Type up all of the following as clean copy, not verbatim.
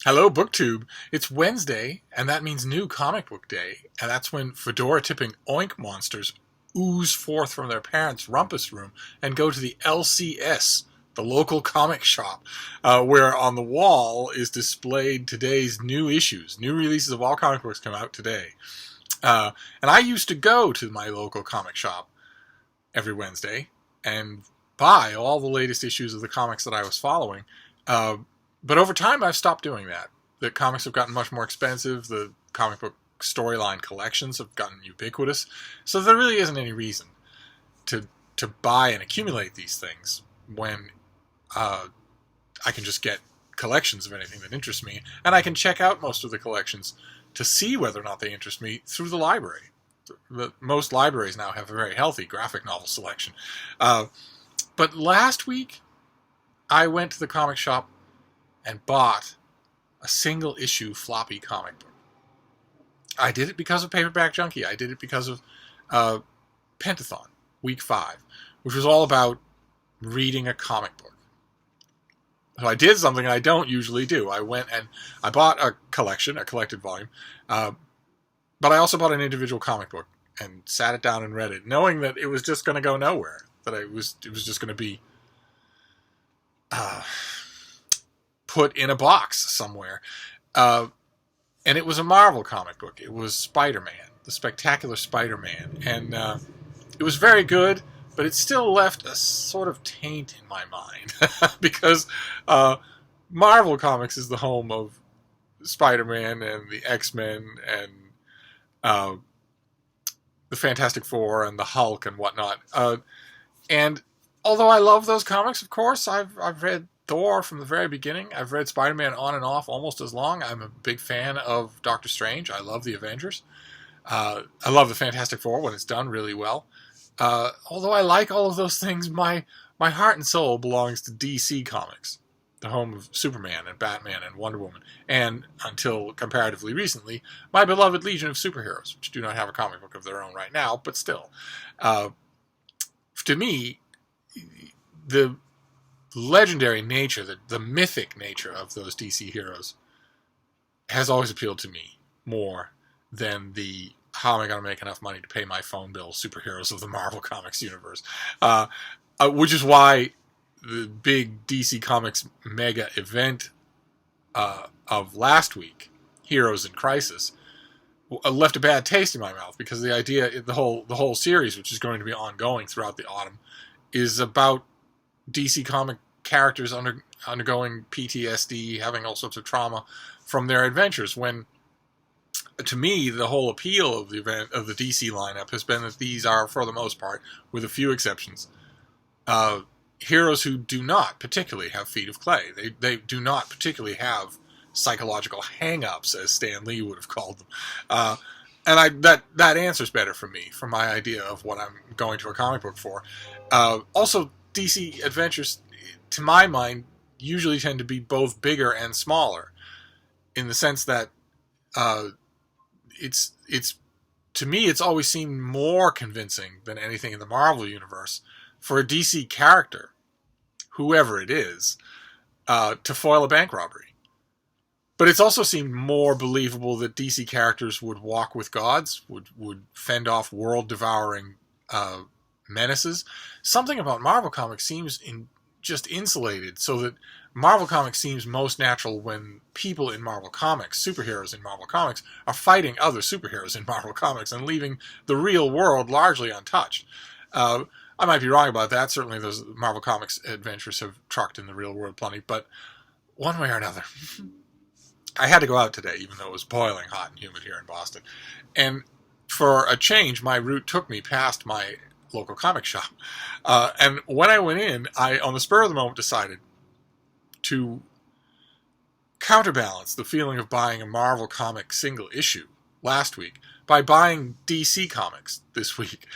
Hello, BookTube. It's Wednesday, and that means New Comic Book Day, and that's when fedora-tipping oink monsters ooze forth from their parents' rumpus room and go to the LCS, the local comic shop, where on the wall is displayed today's new issues. New releases of all comic books come out today. And I used to go to my local comic shop every Wednesday and buy all the latest issues of the comics that I was following. But over time, I've stopped doing that. The comics have gotten much more expensive. The comic book storyline collections have gotten ubiquitous. So there really isn't any reason to buy and accumulate these things when I can just get collections of anything that interests me. And I can check out most of the collections to see whether or not they interest me through the library. Most libraries now have a very healthy graphic novel selection. But last week, I went to the comic shop and bought a single issue floppy comic book. I did it because of Paperback Junkie. I did it because of Pentathon, Week 5, which was all about reading a comic book. So I did something I don't usually do. I went and I bought a collection, a collected volume, but I also bought an individual comic book and sat it down and read it, knowing that it was just going to go nowhere, that it was just going to be put in a box somewhere. And it was a Marvel comic book. It was Spider-Man, the Spectacular Spider-Man. And it was very good, but it still left a sort of taint in my mind. Because Marvel Comics is the home of Spider-Man and the X-Men and the Fantastic Four and the Hulk and whatnot. And although I love those comics, of course, I've read Thor from the very beginning. I've read Spider-Man on and off almost as long. I'm a big fan of Doctor Strange. I love the Avengers. I love the Fantastic Four when it's done really well. Although I like all of those things, my heart and soul belongs to DC Comics, the home of Superman and Batman and Wonder Woman, and until comparatively recently, my beloved Legion of Superheroes, which do not have a comic book of their own right now, but still. To me, the legendary nature, the mythic nature of those DC heroes has always appealed to me more than the how am I going to make enough money to pay my phone bill superheroes of the Marvel Comics universe. Which is why the big DC Comics mega event of last week, Heroes in Crisis, left a bad taste in my mouth, because the idea, the whole series, which is going to be ongoing throughout the autumn, is about DC comic characters undergoing PTSD, having all sorts of trauma from their adventures. When, to me, the whole appeal of the event of the DC lineup has been that these are, for the most part, with a few exceptions, heroes who do not particularly have feet of clay. They do not particularly have psychological hang-ups, as Stan Lee would have called them. And that answers better for me, for my idea of what I'm going to a comic book for. Also, DC adventures, to my mind, usually tend to be both bigger and smaller, in the sense that it's to me, it's always seemed more convincing than anything in the Marvel universe for a DC character, whoever it is, to foil a bank robbery. But it's also seemed more believable that DC characters would walk with gods, would fend off world-devouring menaces. Something about Marvel Comics seems just insulated, so that Marvel Comics seems most natural when people in Marvel Comics, superheroes in Marvel Comics, are fighting other superheroes in Marvel Comics and leaving the real world largely untouched. I might be wrong about that. Certainly those Marvel Comics adventures have trucked in the real world plenty, but one way or another, I had to go out today, even though it was boiling hot and humid here in Boston. And for a change, my route took me past my local comic shop. And when I went in, I, on the spur of the moment, decided to counterbalance the feeling of buying a Marvel comic single issue last week by buying DC Comics this week,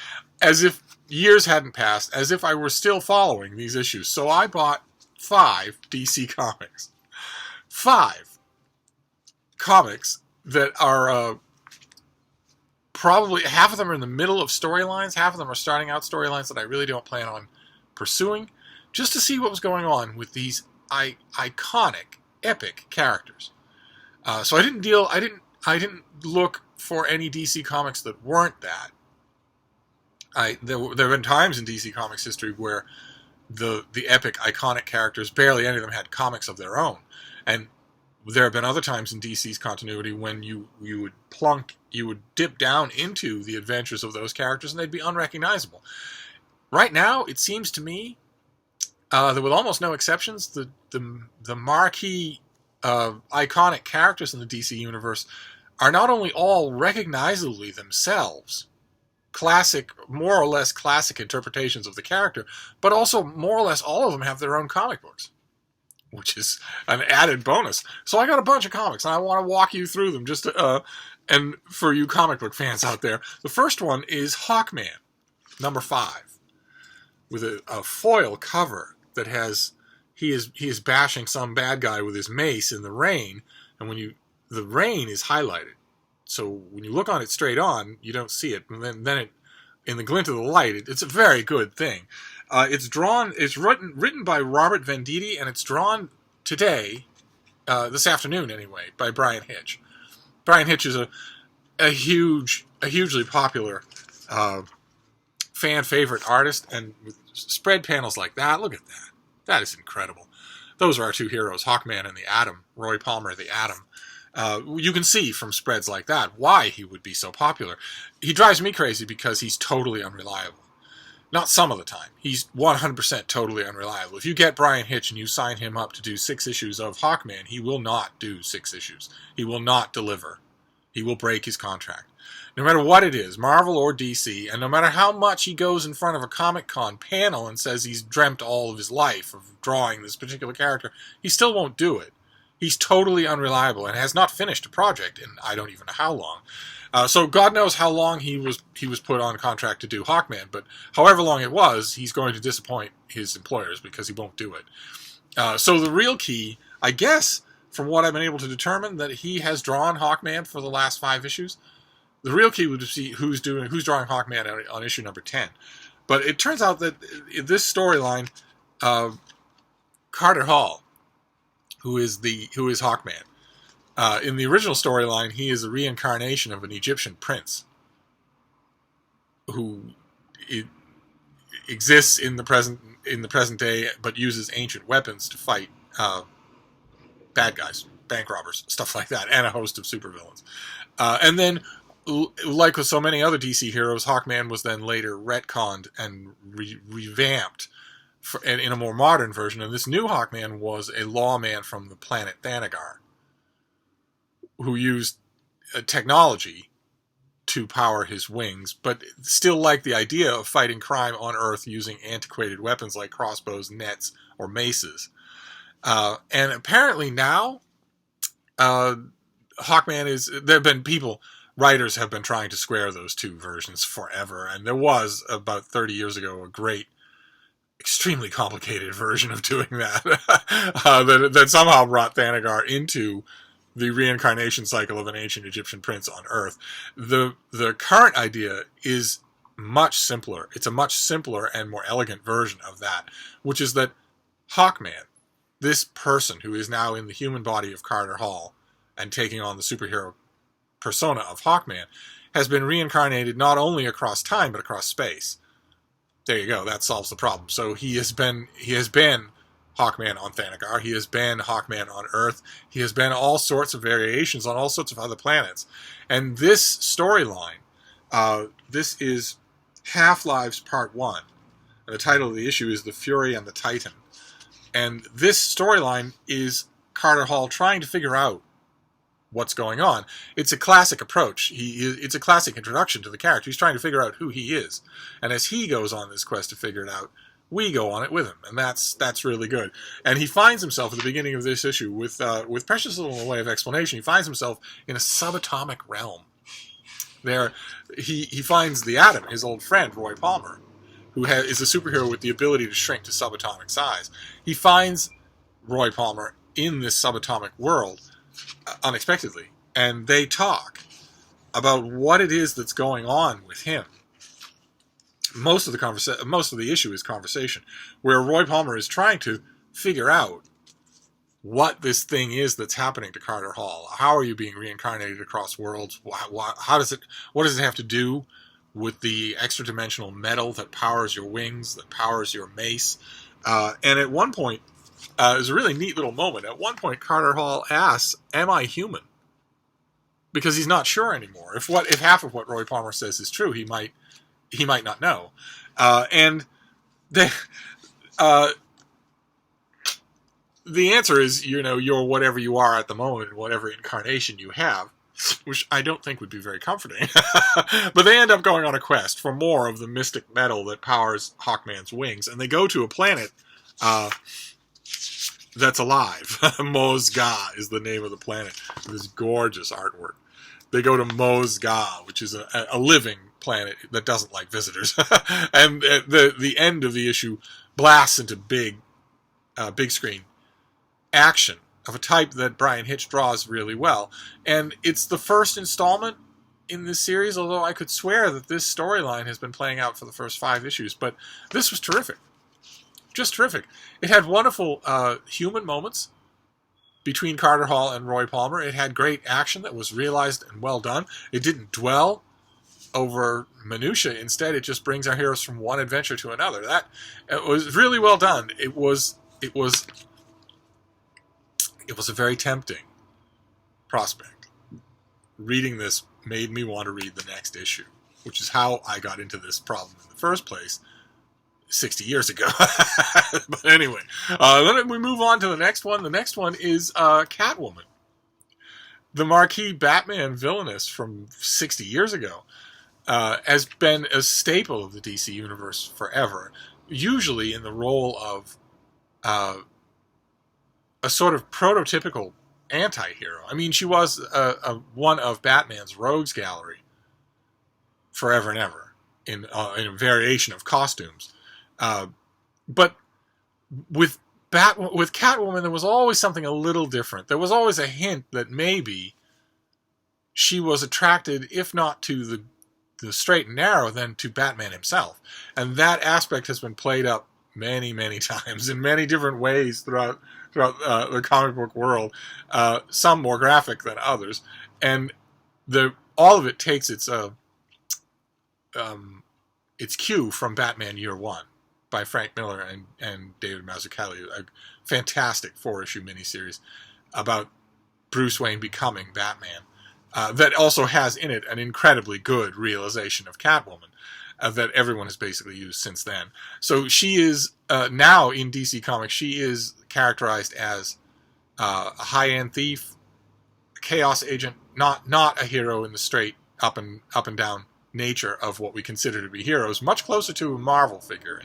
as if years hadn't passed, as if I were still following these issues. So I bought 5 DC Comics. 5 comics that are probably, half of them are in the middle of storylines, half of them are starting out storylines that I really don't plan on pursuing, just to see what was going on with these iconic, epic characters. So I didn't look for any DC comics that weren't that. There have been times in DC Comics history where the epic, iconic characters, barely any of them had comics of their own. And there have been other times in DC's continuity when you would dip down into the adventures of those characters and they'd be unrecognizable. Right now, it seems to me that with almost no exceptions, the marquee iconic characters in the DC universe are not only all recognizably themselves, classic, more or less classic interpretations of the character, but also more or less all of them have their own comic books, which is an added bonus. So I got a bunch of comics, and I want to walk you through them. And for you comic book fans out there, the first one is Hawkman, number 5, with a foil cover that has he is bashing some bad guy with his mace in the rain, and the rain is highlighted. So when you look on it straight on, you don't see it. And then it, in the glint of the light, it's a very good thing. It's written by Robert Venditti, and it's drawn today, this afternoon anyway, by Brian Hitch. Brian Hitch is a hugely popular fan favorite artist, and with spread panels like that, look at that. That is incredible. Those are our two heroes, Hawkman and the Atom, Roy Palmer, the Atom. You can see from spreads like that why he would be so popular. He drives me crazy because he's totally unreliable. Not some of the time. He's 100% totally unreliable. If you get Brian Hitch and you sign him up to do 6 issues of Hawkman, he will not do 6 issues. He will not deliver. He will break his contract. No matter what it is, Marvel or DC, and no matter how much he goes in front of a Comic-Con panel and says he's dreamt all of his life of drawing this particular character, he still won't do it. He's totally unreliable and has not finished a project in I don't even know how long. So God knows how long he was put on contract to do Hawkman, but however long it was, he's going to disappoint his employers because he won't do it. So the real key, I guess, from what I've been able to determine, that he has drawn Hawkman for the last 5 issues. The real key would be who's drawing Hawkman on issue number 10. But it turns out that in this storyline, Carter Hall, who is Hawkman. In the original storyline, he is a reincarnation of an Egyptian prince who exists in the present day, but uses ancient weapons to fight bad guys, bank robbers, stuff like that, and a host of supervillains. And then, like with so many other DC heroes, Hawkman was then later retconned and revamped in a more modern version, and this new Hawkman was a lawman from the planet Thanagar, who used technology to power his wings, but still liked the idea of fighting crime on Earth using antiquated weapons like crossbows, nets, or maces. And apparently now, Hawkman there have been writers have been trying to square those two versions forever, and there was, about 30 years ago, a great, extremely complicated version of doing that that somehow brought Thanagar into the reincarnation cycle of an ancient Egyptian prince on Earth. The current idea is much simpler. It's a much simpler and more elegant version of that, which is that Hawkman, this person who is now in the human body of Carter Hall and taking on the superhero persona of Hawkman, has been reincarnated not only across time but across space. There you go. That solves the problem. So he has been Hawkman on Thanagar. He has been Hawkman on Earth. He has been all sorts of variations on all sorts of other planets. And this storyline, this is Half-Lives Part 1. And the title of the issue is The Fury and the Titan. And this storyline is Carter Hall trying to figure out what's going on. It's a classic approach. It's a classic introduction to the character. He's trying to figure out who he is. And as he goes on this quest to figure it out, we go on it with him. And that's really good. And he finds himself at the beginning of this issue with precious little in the way of explanation. He finds himself in a subatomic realm. There, he finds the Atom, his old friend, Roy Palmer, who is a superhero with the ability to shrink to subatomic size. He finds Roy Palmer in this subatomic world unexpectedly, and they talk about what it is that's going on with him. Most of the issue is conversation, where Roy Palmer is trying to figure out what this thing is that's happening to Carter Hall. How are you being reincarnated across worlds? How does it? What does it have to do with the extra-dimensional metal that powers your wings, that powers your mace? And at one point, there's a really neat little moment. At one point, Carter Hall asks, "Am I human?" Because he's not sure anymore. If half of what Roy Palmer says is true, he might not know. And they. The answer is, you're whatever you are at the moment, whatever incarnation you have, which I don't think would be very comforting. But they end up going on a quest for more of the mystic metal that powers Hawkman's wings, and they go to a planet that's alive. Mozga is the name of the planet. This gorgeous artwork. They go to Mozga, which is a living planet that doesn't like visitors. And the end of the issue blasts into big screen action of a type that Brian Hitch draws really well. And it's the first installment in this series, although I could swear that this storyline has been playing out for the first 5 issues. But this was terrific. Just terrific. It had wonderful human moments between Carter Hall and Roy Palmer. It had great action that was realized and well done. It didn't dwell over minutia. Instead, it just brings our heroes from one adventure to another. It was really well done. It was a very tempting prospect. Reading this made me want to read the next issue, which is how I got into this problem in the first place 60 years ago. But anyway, then we move on to the next one. The next one is Catwoman, the marquee Batman villainess from 60 years ago, has been a staple of the DC universe forever, usually in the role of a sort of prototypical anti-hero. I mean, she was one of Batman's rogues gallery forever and ever in a variation of costumes. But with Catwoman, there was always something a little different. There was always a hint that maybe she was attracted, if not to the straight and narrow, then to Batman himself. And that aspect has been played up many, many times in many different ways throughout the comic book world, some more graphic than others, and all of it takes its cue from Batman Year One by Frank Miller and David Mazzucchelli, a fantastic 4-issue miniseries about Bruce Wayne becoming Batman, that also has in it an incredibly good realization of Catwoman that everyone has basically used since then. So she is now in DC Comics. She is characterized as a high-end thief, a chaos agent, not a hero in the straight up and down nature of what we consider to be heroes. Much closer to a Marvel figure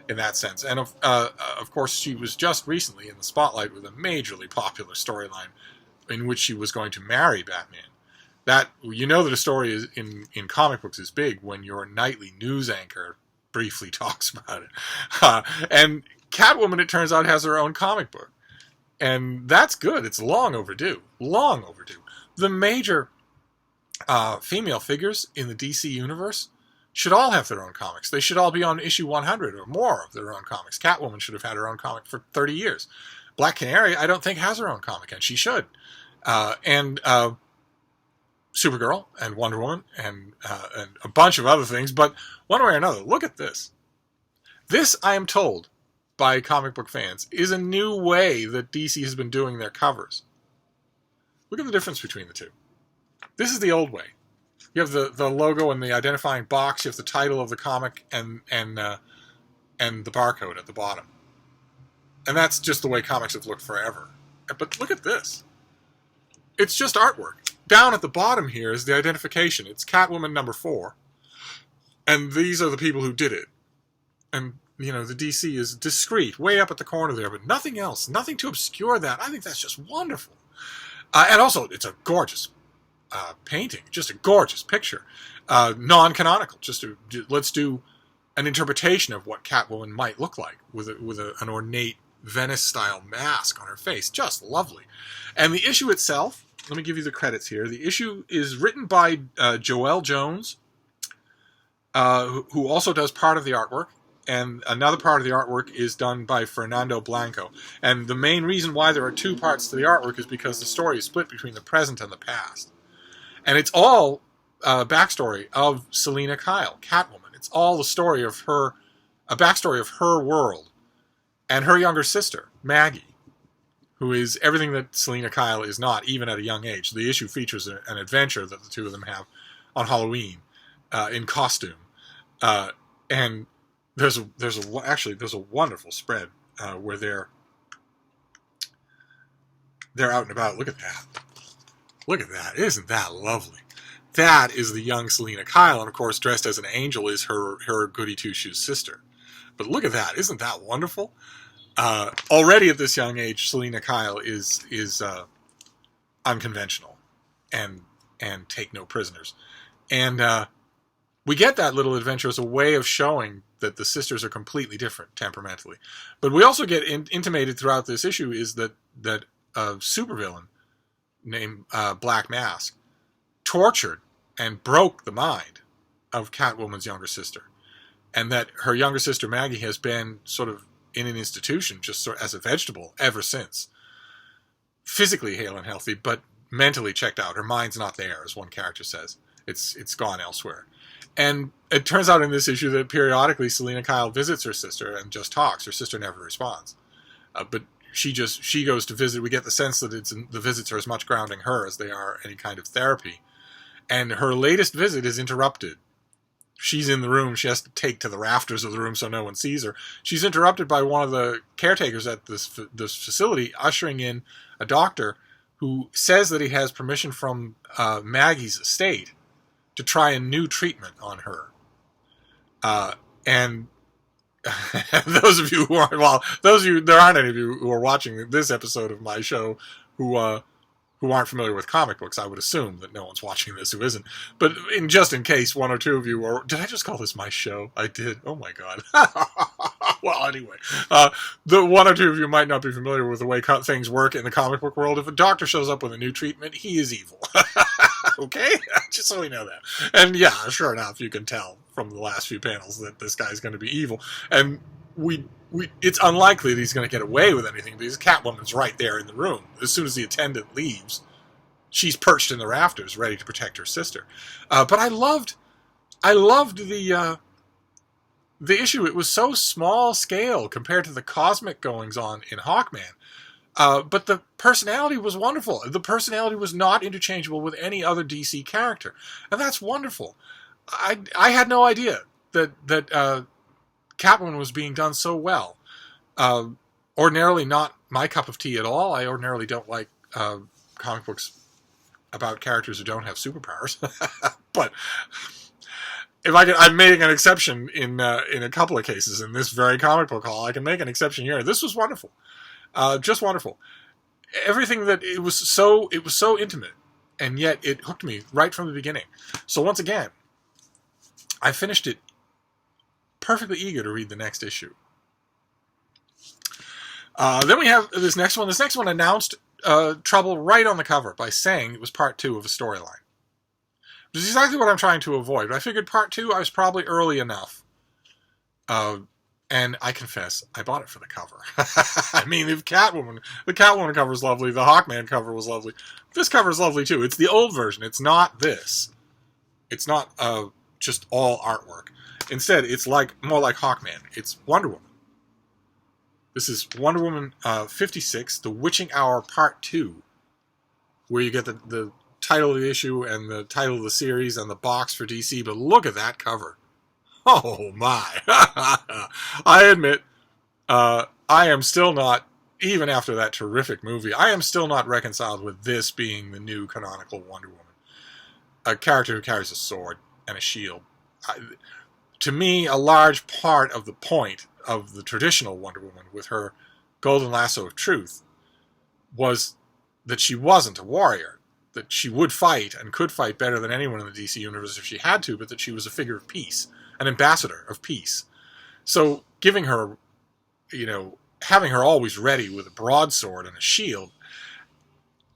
in that sense. And of course, she was just recently in the spotlight with a majorly popular storyline in which she was going to marry Batman. That, that a story is in comic books is big when your nightly news anchor briefly talks about it. And Catwoman, it turns out, has her own comic book. And that's good. It's long overdue. Long overdue. The major female figures in the DC universe should all have their own comics. They should all be on issue 100 or more of their own comics. Catwoman should have had her own comic for 30 years. Black Canary, I don't think, has her own comic, and she should. And Supergirl and Wonder Woman and a bunch of other things, but one way or another, look at this. This, I am told by comic book fans, is a new way that DC has been doing their covers. Look at the difference between the two. This is the old way. You have the logo and the identifying box, you have the title of the comic and the barcode at the bottom. And that's just the way comics have looked forever. But look at this. It's just artwork. Down at the bottom here is the identification. It's Catwoman number 4. And these are the people who did it. And, the DC is discreet, way up at the corner there, but nothing else. Nothing to obscure that. I think that's just wonderful. And also, it's a gorgeous painting. Just a gorgeous picture. Non-canonical. Let's do an interpretation of what Catwoman might look like with an ornate Venice-style mask on her face. Just lovely. And the issue itself, let me give you the credits here. The issue is written by Joelle Jones, who also does part of the artwork. and another part of the artwork is done by Fernando Blanco. And the main reason why there are two parts to the artwork is because the story is split between the present and the past. And it's all backstory of Selina Kyle, Catwoman. It's all the story of her, a backstory of her world and her younger sister, Maggie, who is everything that Selina Kyle is not, even at a young age. The issue features an adventure that the two of them have on Halloween in costume. And there's a wonderful spread where they're out and about. Look at that. Look at that. Isn't that lovely? That is the young Selina Kyle, and of course, dressed as an angel is her goody two-shoes sister. But look at that. Isn't that wonderful? Already at this young age, Selina Kyle is unconventional and take no prisoners. And we get that little adventure as a way of showing that the sisters are completely different temperamentally. But we also get intimated throughout this issue is that a supervillain named Black Mask tortured and broke the mind of Catwoman's younger sister. And that her younger sister Maggie has been sort of in an institution just sort of as a vegetable ever since. Physically hale and healthy, but mentally checked out. Her mind's not there, as one character says. It's gone elsewhere. And it turns out in this issue that periodically Selina Kyle visits her sister and just talks. Her sister never responds. But she goes to visit. We get the sense that the visits are as much grounding her as they are any kind of therapy. And her latest visit is interrupted. She's in the room. She has to take to the rafters of the room so no one sees her. She's interrupted by one of the caretakers at this facility, ushering in a doctor who says that he has permission from Maggie's estate to try a new treatment on her. And those of you who are, there aren't any of you who are watching this episode of my show who aren't familiar with comic books. I would assume that no one's watching this who isn't. But just in case one or two of you are... Did I just call this my show? I did. Oh my God. Well, anyway. The one or two of you might not be familiar with the way things work in the comic book world. If a doctor shows up with a new treatment, he is evil. Okay? Just so we know that. And yeah, sure enough, you can tell from the last few panels that this guy's going to be evil. And it's unlikely that he's going to get away with anything because Catwoman's right there in the room. As soon as the attendant leaves, she's perched in the rafters, ready to protect her sister. But I loved the issue. It was so small scale compared to the cosmic goings on in Hawkman. But the personality was wonderful. The personality was not interchangeable with any other DC character, and that's wonderful. I had no idea that Catwoman was being done so well. Ordinarily not my cup of tea at all. I ordinarily don't like comic books about characters who don't have superpowers. But if I'm making an exception in a couple of cases in this very comic book hall. I can make an exception here. This was wonderful, just wonderful. Everything that it was so intimate, and yet it hooked me right from the beginning. So once again, I finished it perfectly eager to read the next issue. Then we have this next one. This next one announced trouble right on the cover by saying it was part 2 of a storyline. Which is exactly what I'm trying to avoid. But I figured part 2, I was probably early enough. And I confess, I bought it for the cover. I mean, the Catwoman cover is lovely. The Hawkman cover was lovely. This cover is lovely too. It's the old version. It's not this. It's not just all artwork. Instead, it's more like Hawkman. It's Wonder Woman. This is Wonder Woman 56, The Witching Hour Part 2, where you get the title of the issue and the title of the series and the box for DC. But look at that cover. Oh my. I admit, I am still not, even after that terrific movie, I am still not reconciled with this being the new canonical Wonder Woman. A character who carries a sword and a shield. To me, a large part of the point of the traditional Wonder Woman with her golden lasso of truth was that she wasn't a warrior, that she would fight and could fight better than anyone in the DC universe if she had to, but that she was a figure of peace, an ambassador of peace. So giving her, having her always ready with a broadsword and a shield,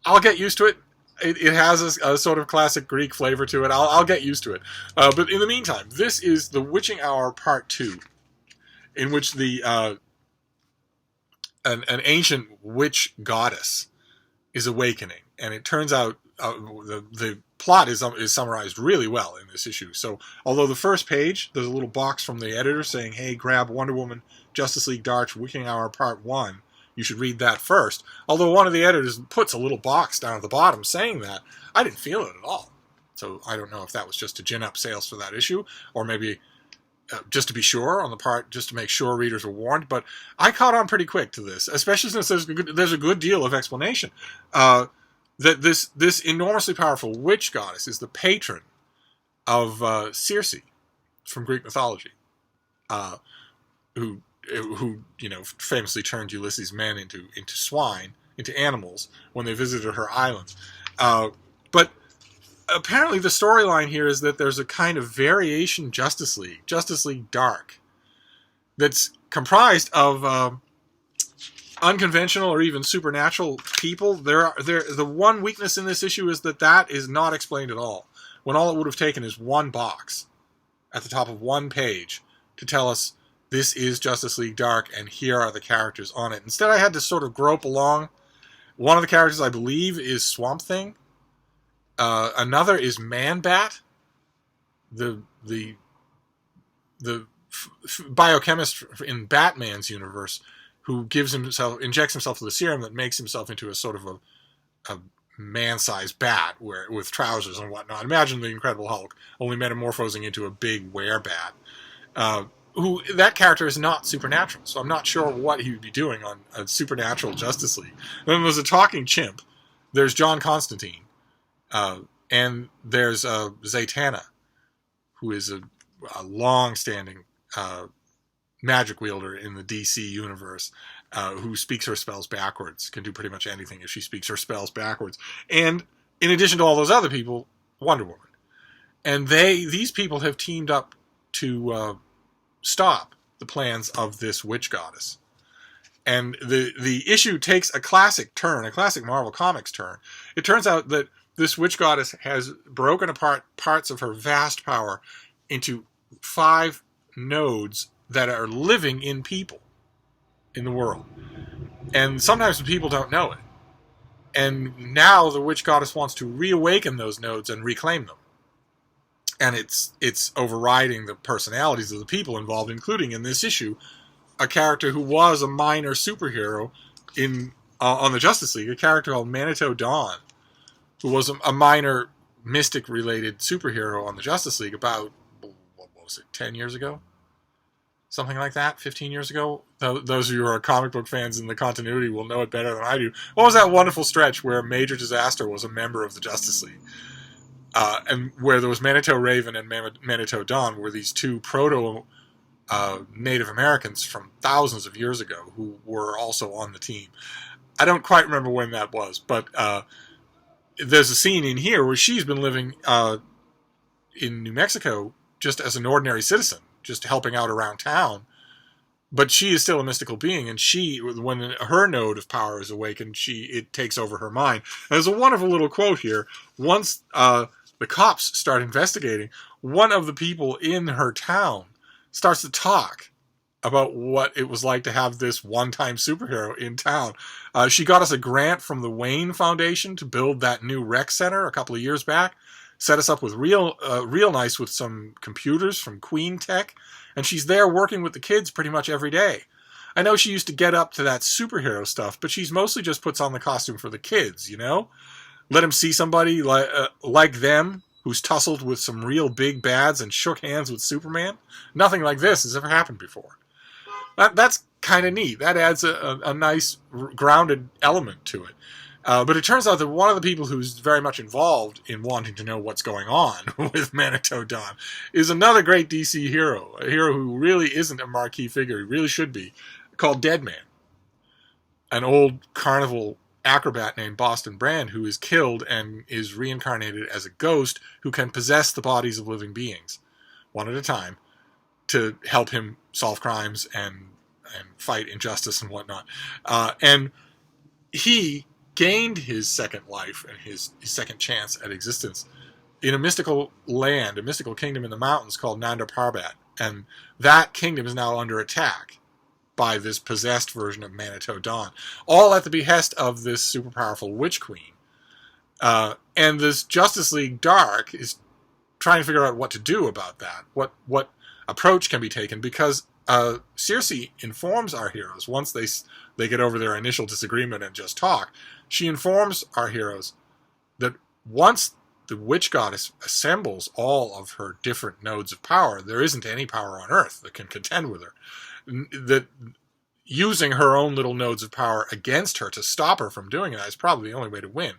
I'll get used to it. It has a sort of classic Greek flavor to it. I'll get used to it. But in the meantime, this is The Witching Hour Part 2. in which the an ancient witch goddess is awakening, and it turns out the plot is summarized really well in this issue. So although the first page, there's a little box from the editor saying, hey, grab Wonder Woman Justice League Dark Wicking Hour Part 1. You should read that first. Although one of the editors puts a little box down at the bottom saying that, I didn't feel it at all. So I don't know if that was just to gin up sales for that issue, or maybe just to be sure on the part, just to make sure readers were warned. But I caught on pretty quick to this, especially since there's a good deal of explanation. That this enormously powerful witch goddess is the patron of Circe from Greek mythology, who famously turned Ulysses' men into swine, into animals when they visited her islands. But apparently the storyline here is that there's a kind of variation Justice League Dark, that's comprised of unconventional or even supernatural people. The one weakness in this issue is that is not explained at all, when all it would have taken is one box at the top of one page to tell us this is Justice League Dark and here are the characters on it. Instead, I had to sort of grope along. One of the characters, I believe, is Swamp Thing. Another is Man-Bat, the biochemist in Batman's universe, who injects himself with a serum that makes himself into a sort of a man-sized bat with trousers and whatnot. Imagine the Incredible Hulk, only metamorphosing into a big werebat. That character is not supernatural, so I'm not sure what he would be doing on a supernatural Justice League. And then there's a talking chimp. There's John Constantine. And there's Zatanna, who is a long-standing magic wielder in the DC universe, who speaks her spells backwards, can do pretty much anything if she speaks her spells backwards. And in addition to all those other people, Wonder Woman. And these people have teamed up to stop the plans of this witch goddess. And the issue takes a classic Marvel Comics turn. It turns out that this witch goddess has broken apart parts of her vast power into 5 nodes that are living in people in the world. And sometimes the people don't know it. And now the witch goddess wants to reawaken those nodes and reclaim them. And it's overriding the personalities of the people involved, including in this issue a character who was a minor superhero on the Justice League, a character called Manitou Dawn, who was a minor mystic-related superhero on the Justice League about, what was it, 10 years ago? Something like that, 15 years ago? Those of you who are comic book fans in the continuity will know it better than I do. What was that wonderful stretch where Major Disaster was a member of the Justice League? And where there was Manitou Raven and Manitou Dawn were these two proto-Native Americans from thousands of years ago who were also on the team. I don't quite remember when that was, but there's a scene in here where she's been living in New Mexico just as an ordinary citizen, just helping out around town. But she is still a mystical being, and when her node of power is awakened, it takes over her mind. And there's a wonderful little quote here. Once the cops start investigating, one of the people in her town starts to talk about what it was like to have this one-time superhero in town. She got us a grant from the Wayne Foundation to build that new rec center a couple of years back, set us up with real nice with some computers from Queen Tech, and she's there working with the kids pretty much every day. I know she used to get up to that superhero stuff, but she's mostly just puts on the costume for the kids, Let them see somebody like them who's tussled with some real big bads and shook hands with Superman. Nothing like this has ever happened before. That's kind of neat. That adds a nice grounded element to it. But it turns out that one of the people who's very much involved in wanting to know what's going on with Manitou Dawn is another great DC hero, a hero who really isn't a marquee figure, he really should be, called Deadman, an old carnival acrobat named Boston Brand who is killed and is reincarnated as a ghost who can possess the bodies of living beings, one at a time, to help him solve crimes and fight injustice and whatnot. And he gained his second life and his second chance at existence in a mystical land, a mystical kingdom in the mountains called Nanda Parbat. And that kingdom is now under attack by this possessed version of Manitou Dawn, all at the behest of this super powerful Witch Queen. And this Justice League Dark is trying to figure out what to do about that, what approach can be taken, because Circe informs our heroes, once they get over their initial disagreement and just talk, she informs our heroes that once the witch goddess assembles all of her different nodes of power, there isn't any power on Earth that can contend with her. That using her own little nodes of power against her to stop her from doing it is probably the only way to win.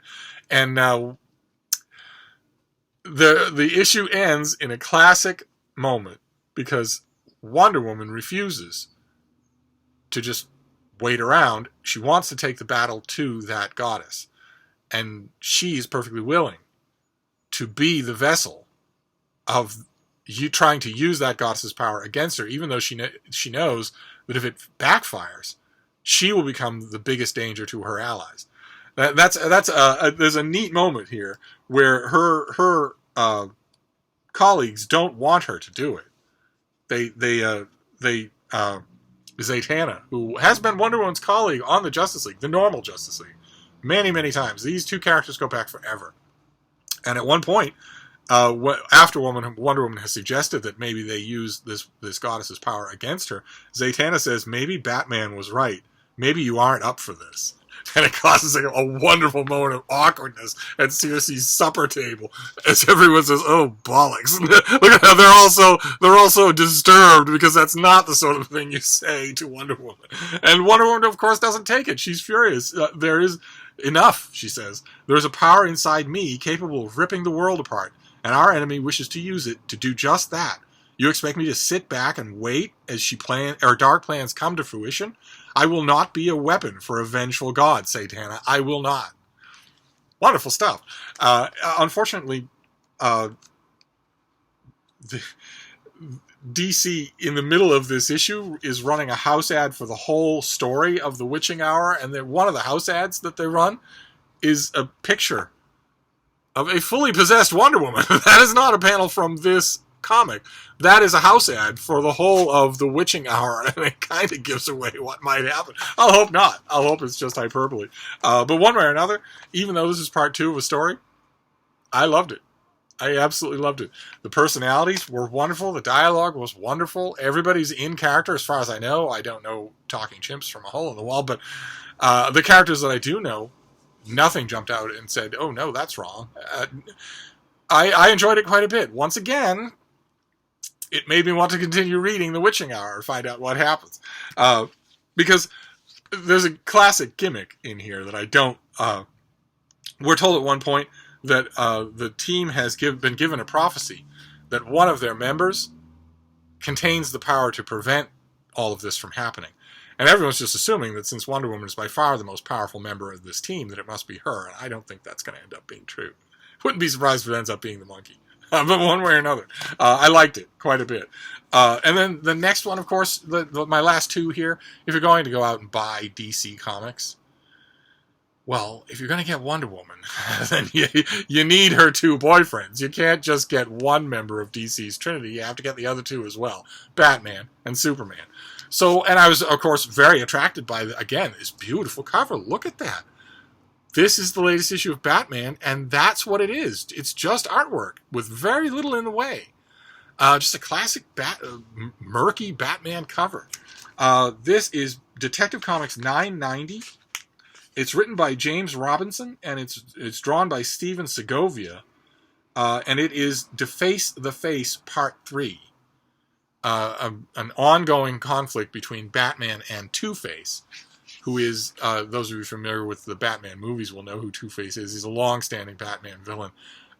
And now the issue ends in a classic moment, because Wonder Woman refuses to just wait around. She wants to take the battle to that goddess. And she's perfectly willing to be the vessel of you trying to use that goddess's power against her, even though she knows that if it backfires, she will become the biggest danger to her allies. There's a neat moment here where her colleagues don't want her to do it. Zatanna, who has been Wonder Woman's colleague on the Justice League, the normal Justice League, many, many times. These two characters go back forever. And at one point, after Wonder Woman has suggested that maybe they use this goddess's power against her, Zatanna says, maybe Batman was right. Maybe you aren't up for this. And it causes a wonderful moment of awkwardness at Circe's supper table as everyone says, "Oh, bollocks!" Look at how they're also disturbed, because that's not the sort of thing you say to Wonder Woman. And Wonder Woman, of course, doesn't take it. She's furious. There is enough, she says. There is a power inside me capable of ripping the world apart, and our enemy wishes to use it to do just that. You expect me to sit back and wait as our dark plans come to fruition? I will not be a weapon for a vengeful god, Zatanna. I will not. Wonderful stuff. Unfortunately, DC, in the middle of this issue, is running a house ad for the whole story of the Witching Hour, and one of the house ads that they run is a picture of a fully possessed Wonder Woman. That is not a panel from this comic. That is a house ad for the whole of the Witching Hour, and it kind of gives away what might happen. I'll hope not. I'll hope it's just hyperbole. But one way or another, even though this is part 2 of a story, I loved it. I absolutely loved it. The personalities were wonderful. The dialogue was wonderful. Everybody's in character, as far as I know. I don't know talking chimps from a hole in the wall, but the characters that I do know, nothing jumped out and said, "Oh no, that's wrong." I enjoyed it quite a bit. Once again, it made me want to continue reading The Witching Hour and find out what happens. Because there's a classic gimmick in here that I don't... we're told at one point that the team has been given a prophecy that one of their members contains the power to prevent all of this from happening. And everyone's just assuming that since Wonder Woman is by far the most powerful member of this team, that it must be her. And I don't think that's going to end up being true. Wouldn't be surprised if it ends up being the monkey. But one way or another. I liked it quite a bit. And then the next one, of course, my last 2 here, if you're going to go out and buy DC Comics, well, if you're going to get Wonder Woman, then you need her 2 boyfriends. You can't just get one member of DC's Trinity. You have to get the other 2 as well. Batman and Superman. So, and I was, of course, very attracted by, again, this beautiful cover. Look at that. This is the latest issue of Batman, and that's what it is. It's just artwork with very little in the way. Just a classic murky Batman cover. This is Detective Comics 990. It's written by James Robinson, and it's drawn by Steven Segovia. And it is Deface the Face Part 3. An ongoing conflict between Batman and Two-Face, who is, those of you familiar with the Batman movies will know who Two-Face is. He's a long-standing Batman villain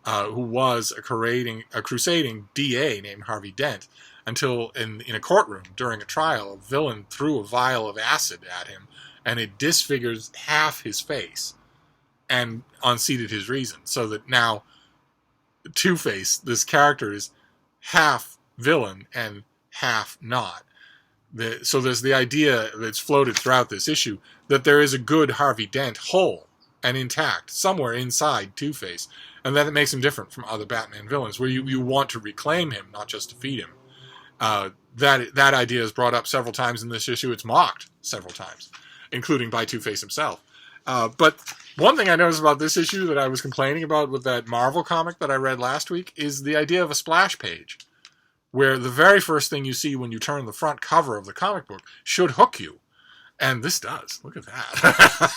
who was a crusading DA named Harvey Dent until in a courtroom during a trial, a villain threw a vial of acid at him and it disfigures half his face and unseated his reason. So that now Two-Face, this character, is half villain and half not. So there's the idea that's floated throughout this issue that there is a good Harvey Dent whole, and intact somewhere inside Two-Face, and that it makes him different from other Batman villains, where you want to reclaim him, not just defeat him. That idea is brought up several times in this issue. It's mocked several times, including by Two-Face himself. But one thing I noticed about this issue that I was complaining about with that Marvel comic that I read last week is the idea of a splash page, where the very first thing you see when you turn the front cover of the comic book should hook you. And this does. Look at that.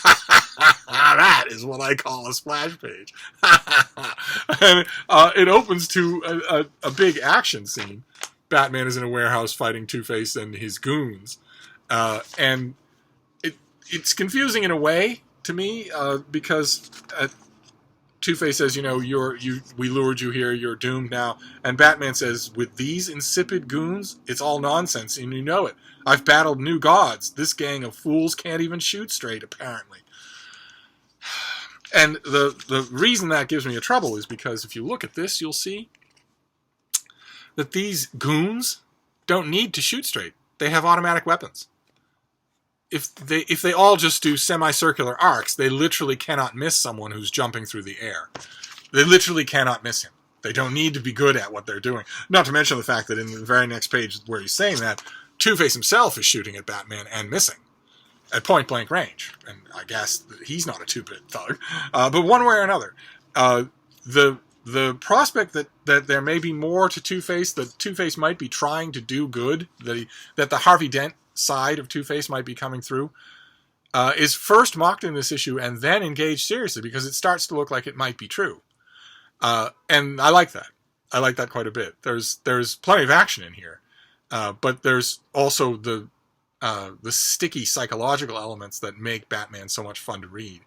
That is what I call a splash page. And it opens to a big action scene. Batman is in a warehouse fighting Two-Face and his goons. And it's confusing in a way to me because Two-Face says, we lured you here, you're doomed now. And Batman says, with these insipid goons, it's all nonsense, and you know it. I've battled new gods. This gang of fools can't even shoot straight, apparently. And the reason that gives me a trouble is because if you look at this, you'll see that these goons don't need to shoot straight. They have automatic weapons. If they all just do semicircular arcs, they literally cannot miss someone who's jumping through the air. They literally cannot miss him. They don't need to be good at what they're doing. Not to mention the fact that in the very next page where he's saying that, Two-Face himself is shooting at Batman and missing at point-blank range. And I guess he's not a two-bit thug. But one way or another, the prospect that there may be more to Two-Face, that Two-Face might be trying to do good, that the Harvey Dent side of Two-Face might be coming through, is first mocked in this issue and then engaged seriously because it starts to look like it might be true. And I like that. I like that quite a bit. There's plenty of action in here, but there's also the sticky psychological elements that make Batman so much fun to read.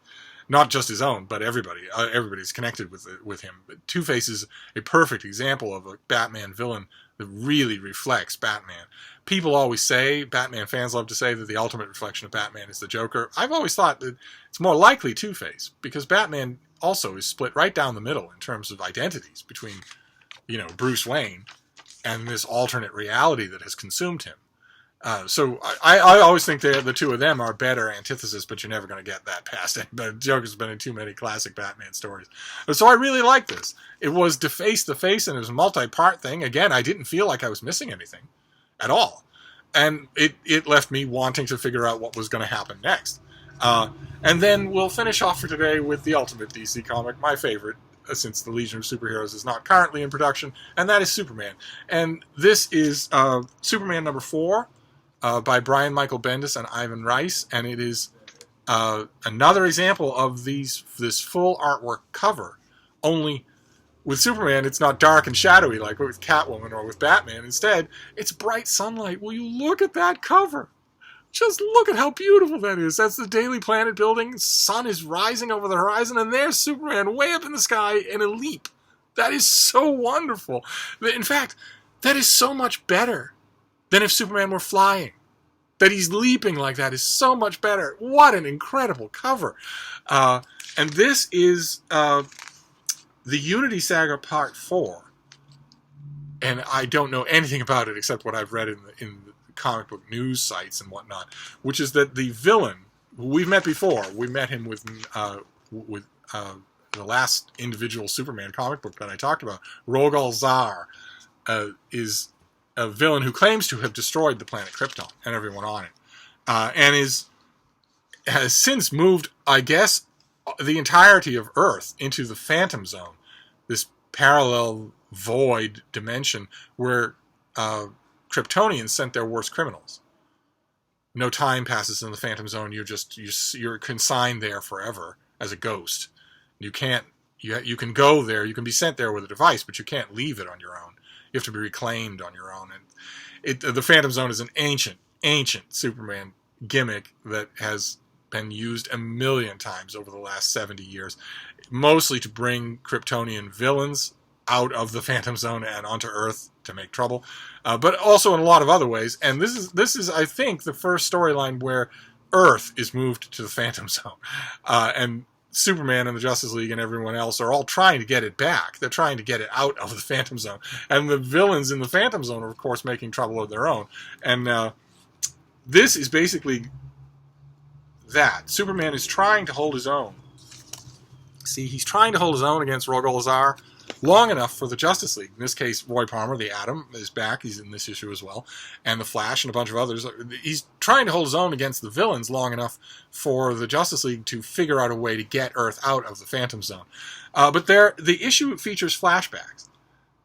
Not just his own, but everybody. Everybody's connected with him. Two-Face is a perfect example of a Batman villain that really reflects Batman. People always say, Batman fans love to say, that the ultimate reflection of Batman is the Joker. I've always thought that it's more likely Two-Face, because Batman also is split right down the middle in terms of identities between, Bruce Wayne and this alternate reality that has consumed him. So I always think the two of them are better antithesis, but you're never going to get that past it. But Joker's been in too many classic Batman stories. So I really like this. It was Deface the Face, and it was a multi-part thing. Again, I didn't feel like I was missing anything at all. And it left me wanting to figure out what was going to happen next. And then we'll finish off for today with the ultimate DC comic, my favorite, since the Legion of Superheroes is not currently in production, and that is Superman. And this is Superman number 4, by Brian Michael Bendis and Ivan Rice, and it is another example of this full artwork cover. Only with Superman, it's not dark and shadowy like with Catwoman or with Batman. Instead, it's bright sunlight. Will you look at that cover? Just look at how beautiful that is. That's the Daily Planet building. Sun is rising over the horizon, and there's Superman way up in the sky in a leap. That is so wonderful. In fact, that is so much better than if Superman were flying. That he's leaping like that is so much better. What an incredible cover. And this is the Unity Saga Part 4. And I don't know anything about it except what I've read in the comic book news sites and whatnot, which is that the villain, who we've met before, we met him with the last individual Superman comic book that I talked about, Rogol Zaar, is a villain who claims to have destroyed the planet Krypton and everyone on it, and has since moved, I guess, the entirety of Earth into the Phantom Zone, this parallel void dimension where Kryptonians sent their worst criminals. No time passes in the Phantom Zone. You're consigned there forever as a ghost. You can go there. You can be sent there with a device, but you can't leave it on your own. You have to be reclaimed on your own. And the Phantom Zone is an ancient Superman gimmick that has been used a million times over the last 70 years, mostly to bring Kryptonian villains out of the Phantom Zone and onto Earth to make trouble, but also in a lot of other ways. And this is I think the first storyline where Earth is moved to the Phantom Zone, and Superman and the Justice League and everyone else are all trying to get it back. They're trying to get it out of the Phantom Zone, and the villains in the Phantom Zone are of course making trouble of their own. And this is basically that. Superman is trying to hold his own See, he's trying to hold his own against Rogol Lazar long enough for the Justice League. In this case, Roy Palmer, the Atom, is back. He's in this issue as well. And the Flash and a bunch of others. He's trying to hold his own against the villains long enough for the Justice League to figure out a way to get Earth out of the Phantom Zone. But the issue features flashbacks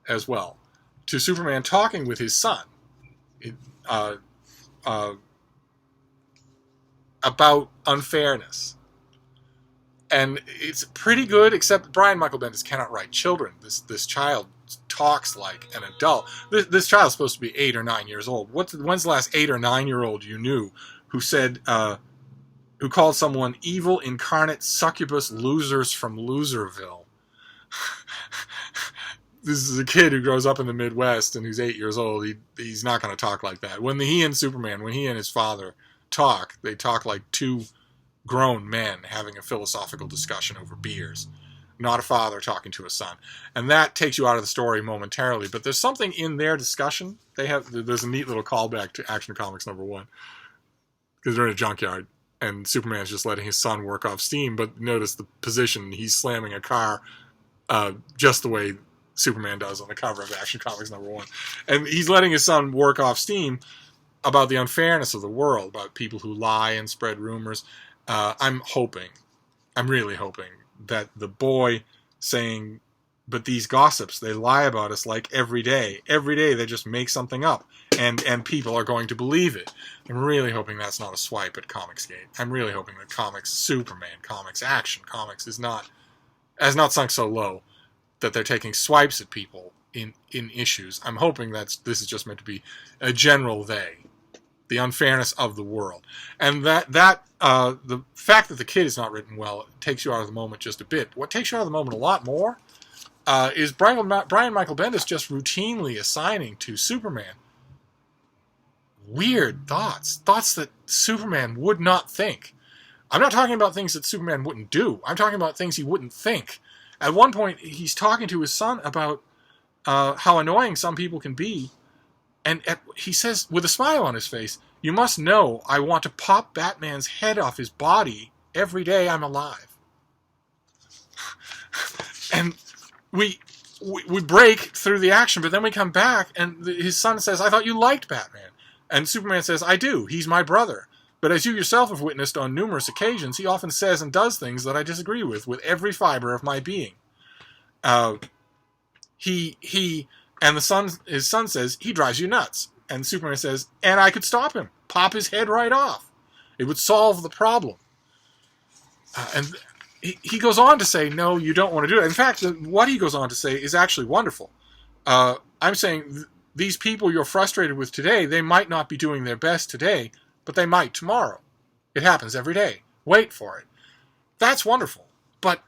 as well to Superman talking with his son about unfairness. And it's pretty good, except Brian Michael Bendis cannot write children. This child talks like an adult. This child's supposed to be 8 or 9 years old. When's the last 8 or 9-year-old you knew who said, who called someone evil, incarnate, succubus losers from Loserville? This is a kid who grows up in the Midwest and who's 8 years old. He's not going to talk like that. When he and his father talk, they talk like two grown men having a philosophical discussion over beers, not a father talking to a son. And that takes you out of the story momentarily, but there's something in their discussion. There's a neat little callback to Action Comics #1, because they're in a junkyard and Superman's just letting his son work off steam, but notice the position. He's slamming a car just the way Superman does on the cover of Action Comics #1. And he's letting his son work off steam about the unfairness of the world, about people who lie and spread rumors. I'm really hoping that the boy saying, but these gossips, they lie about us like every day. Every day they just make something up, and people are going to believe it. I'm really hoping that's not a swipe at Comicsgate. I'm really hoping that Comics Superman, Comics Action Comics has not sunk so low that they're taking swipes at people in issues. I'm hoping that this is just meant to be a general the unfairness of the world. And the fact that the kid is not written well takes you out of the moment just a bit. What takes you out of the moment a lot more is Brian Michael Bendis just routinely assigning to Superman weird thoughts that Superman would not think. I'm not talking about things that Superman wouldn't do. I'm talking about things he wouldn't think. At one point, he's talking to his son about how annoying some people can be. And he says, with a smile on his face, "You must know I want to pop Batman's head off his body every day I'm alive." And we break through the action, but then we come back, and his son says, "I thought you liked Batman." And Superman says, "I do. He's my brother. But as you yourself have witnessed on numerous occasions, he often says and does things that I disagree with every fiber of my being." And his son says, "He drives you nuts." And Superman says, "And I could stop him, pop his head right off. It would solve the problem." And he goes on to say, "No, you don't want to do it." In fact, what he goes on to say is actually wonderful. I'm saying these people you're frustrated with today, they might not be doing their best today, but they might tomorrow. It happens every day. Wait for it. That's wonderful. But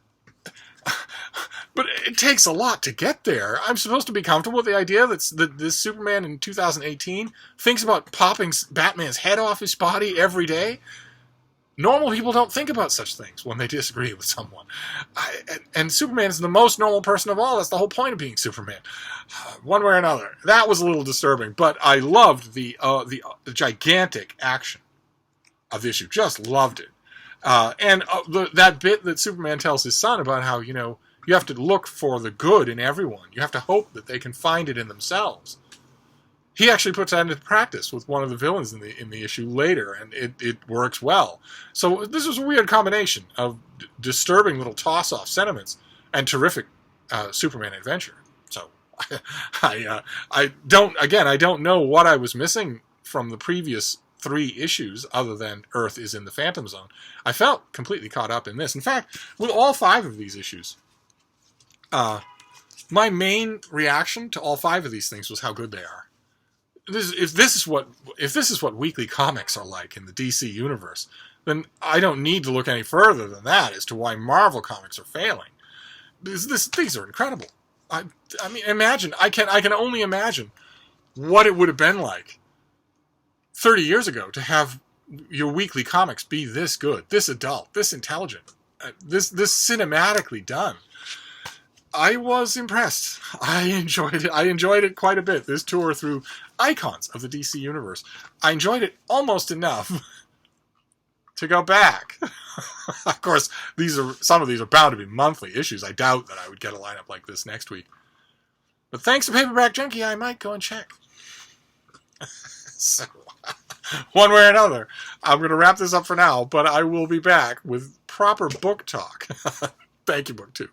it takes a lot to get there. I'm supposed to be comfortable with the idea that this Superman in 2018 thinks about popping Batman's head off his body every day. Normal people don't think about such things when they disagree with someone. And Superman is the most normal person of all. That's the whole point of being Superman. One way or another. That was a little disturbing, but I loved the gigantic action of the issue. Just loved it. That bit that Superman tells his son about how, you have to look for the good in everyone. You have to hope that they can find it in themselves. He actually puts that into practice with one of the villains in the issue later, and it works well. So this was a weird combination of disturbing little toss-off sentiments and terrific Superman adventure. So I don't know what I was missing from the previous 3 issues other than Earth is in the Phantom Zone. I felt completely caught up in this. In fact, with all 5 of these issues, my main reaction to all 5 of these things was how good they are. If this is what weekly comics are like in the DC universe, then I don't need to look any further than that as to why Marvel comics are failing. These are incredible. I mean, imagine. I can only imagine what it would have been like 30 years ago to have your weekly comics be this good, this adult, this intelligent, this cinematically done. I was impressed. I enjoyed it. I enjoyed it quite a bit. This tour through icons of the DC universe. I enjoyed it almost enough to go back. Of course, some of these are bound to be monthly issues. I doubt that I would get a lineup like this next week. But thanks to Paperback Junkie, I might go and check. So, one way or another, I'm going to wrap this up for now, but I will be back with proper book talk. Thank you, BookTube.